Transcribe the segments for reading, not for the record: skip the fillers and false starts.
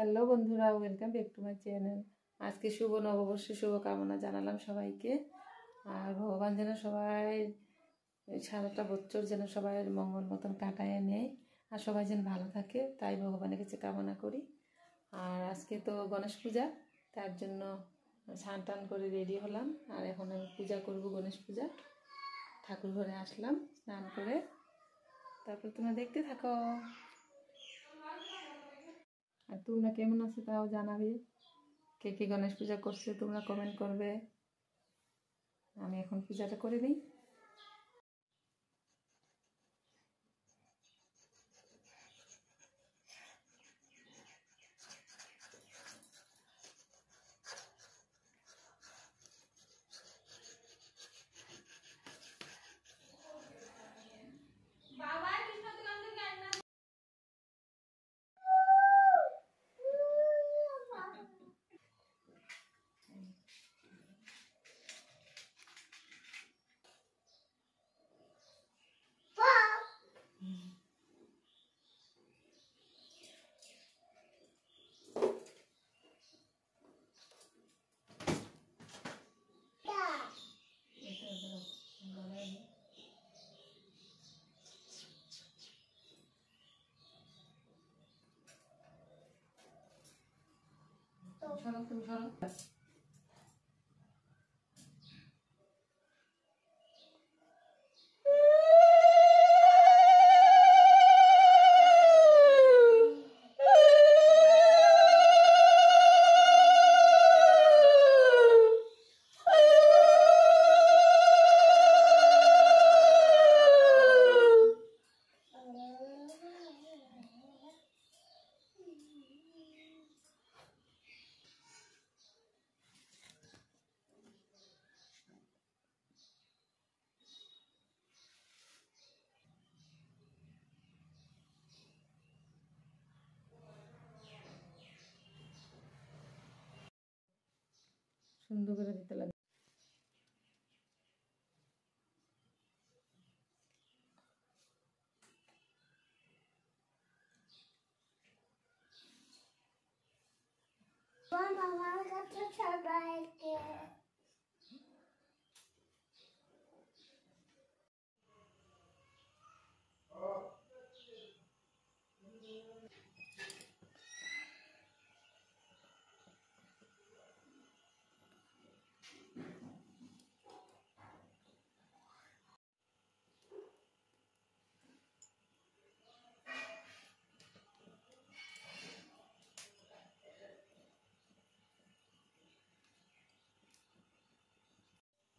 Hello বন্ধুরা, welcome back to my channel. আজকে শুভ নববর্ষের শুভকামনা জানালাম সবাইকে। আর ভগবান যেন সবাই সারাটা বছর যেন সবাই মঙ্গল মতন কাটায় নেয় আর সবাই যেন ভালো থাকে, তাই ভগবানের কাছে কামনা করি। আর আজকে তো গণেশ পূজা, তার জন্য স্নান টান করে রেডি হলাম। আর এখন আমি পূজা করব, গণেশ পূজা। ঠাকুর ঘরে আসলাম স্নান করে, তারপর তোমরা দেখতে থাকো। আর তোমরা কেমন আছো তাও জানাবে। কে কে গণেশ পূজা করছে তোমরা কমেন্ট করবে। আমি এখন পূজাটা করে নিই। তুমি সরো। সুন্দর করে দিতে লাগে। আমার কাছে সবাইকে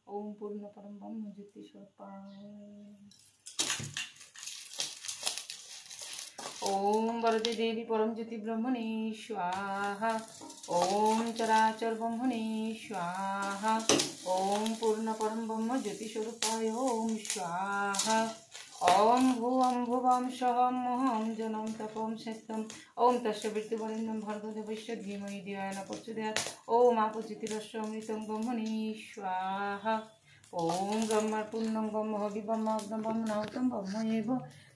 ओम पूर्ण परम ब्रह्म ज्योति स्वरूपाय। ओम वरदे देवी परम ज्योति ब्रह्मणे स्वाहा। ओम चराचर ब्रह्मणे स्वाहा। ओम पूर्ण परम ब्रह्म ज्योति स्वरूपाय ओम स्वाहा। ओम भुवं भुवं स्वहं महं जनम तपं सत्यम। ओम तस्य विष्णुवरेण्यं भर्गदेवस्य धीमहि धियो न प्रचोदयात्। ओम आपचितिरस्यमृतं ब्रह्मणे स्वाहा। ओम ब्रह्मपूर्णं ब्रह्म हविब्रह्माग्नं ब्रह्मणाहुतं ब्रह्म एव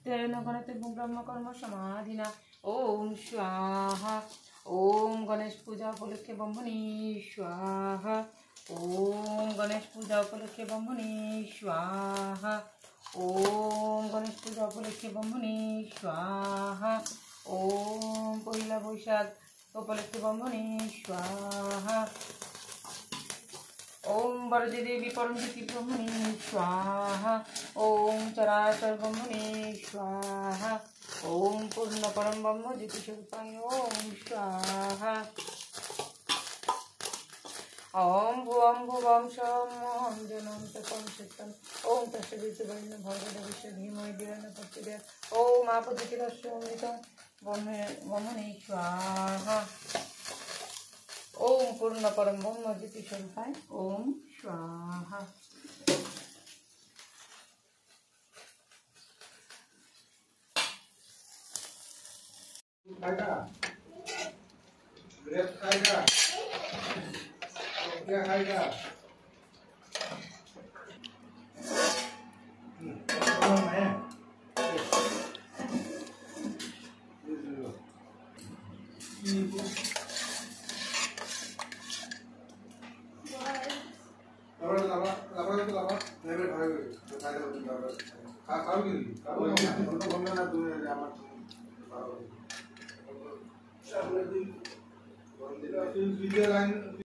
तेन गणते ब्रह्म कर्म समाधिना। ओम स्वाहा। ओम गणेश पूजा उपलक्षे ब्रह्मणे स्वाहा। ओम गणेश पूजा उपलक्षे ब्रह्मणे स्वाहा। ओम गणेश पूजा उपलक्षे ब्रह्मणे स्वाहा। ओम पयला बैशाख उपलक्षे ब्रह्मणे स्वाहा। ओम वरदे देवी परम ज्योति ब्रह्मणे स्वाहा। ओम चराचर ब्रह्मणे स्वाहा। ओम पूर्ण परम ब्रह्म ज्योति स्वरूपाय ओम स्वाहा। ओम भुवं भुवं स्वहं महं जनम तपं सत्यम। ओम तस्य विष्णुवरेण्यं भर्गदेवस्य धीमहि धियो न प्रचोदयात्। ओम आपचितिरस्यमृतं ब्रह्मणे स्वाहा। ओम पूर्ण परम ब्रह्म ज्योति स्वरूपाय ओम स्वाहा। खाएगा ग्रेप खाएगा क्या खाएगा लाइन